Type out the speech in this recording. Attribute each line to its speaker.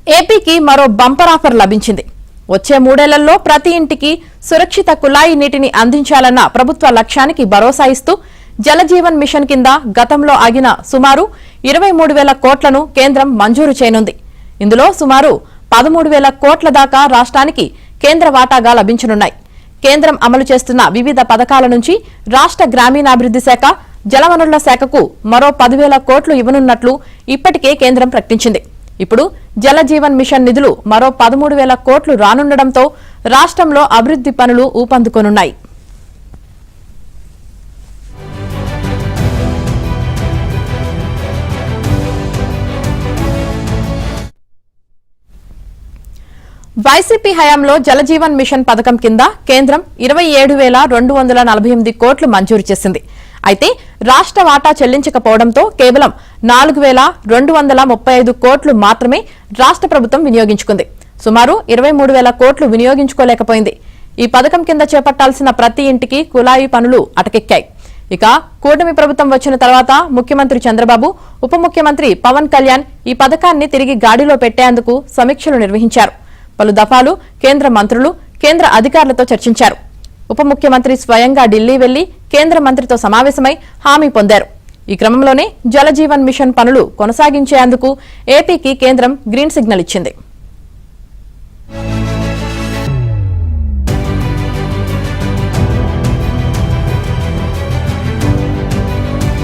Speaker 1: ఏపీకి మరో bumper offer లభించింది. వచ్చే 3 ఏళ్లలో ప్రతి ఇంటికి సురక్షిత కుళాయి నీటిని అందించాలన్న ప్రభుత్వ లక్ష్యానికి భరోసా ఇస్తూ జలజీవన్ మిషన్ కింద గతంలో ఆగిన సుమారు 23,000 కోట్లను కేంద్రం మంజూరు చేయనుంది. ఇందులో సుమారు 13,000 కోట్ల దాకా రాష్ట్రానికి కేంద్ర వాటాగా లభించనున్నాయి. కేంద్రం అమలు చేస్తున్న వివిధ పథకాల నుంచి రాష్ట్ర గ్రామీణాభివృద్ధి శాఖ, జలవనరుల శాఖకు మరో 10,000 కోట్లు ఇవ్వనున్నట్లు ఇప్పటికే కేంద్రం ప్రకటించింది. ఇప్పుడు జలజీవన్ మిషన్ నిధులు మరో 13,000 కోట్లు రానుండడంతో రాష్ట్రంలో అభివృద్ధి పనులు ఊపందుకోనున్నాయి. వైసీపీ హయాంలో జలజీవన్ మిషన్ పథకం కింద కేంద్రం 27,248 కోట్లు మంజూరు చేసింది. అయితే రాష్ట్ర వాటా చెల్లించకపోవడంతో కేవలం 4,235 కోట్లు మాత్రమే రాష్ట్ర ప్రభుత్వం వినియోగించుకుంది. సుమారు 23,000 కోట్లు వినియోగించుకోలేకపోయింది. ఈ పథకం కింద చేపట్టాల్సిన ప్రతి ఇంటికి కుళాయి పనులు అటకెక్కాయి. ఇక కూటమి ప్రభుత్వం వచ్చిన తర్వాత ముఖ్యమంత్రి చంద్రబాబు, ఉప ముఖ్యమంత్రి పవన్ కళ్యాణ్ ఈ పథకాన్ని తిరిగి గాడిలో పెట్టేందుకు సమీక్షలు నిర్వహించారు. పలు దఫాలు కేంద్ర మంత్రులు, కేంద్ర అధికారులతో చర్చించారు. ఉప ముఖ్యమంత్రి స్వయంగా ఢిల్లీ వెళ్లి కేంద్ర మంత్రితో సమావేశమై హామీ పొందారు. ఈ క్రమంలోనే జలజీవన్ మిషన్ పనులు కొనసాగించేందుకు ఏపీకి కేంద్రం గ్రీన్ సిగ్నల్ ఇచ్చింది.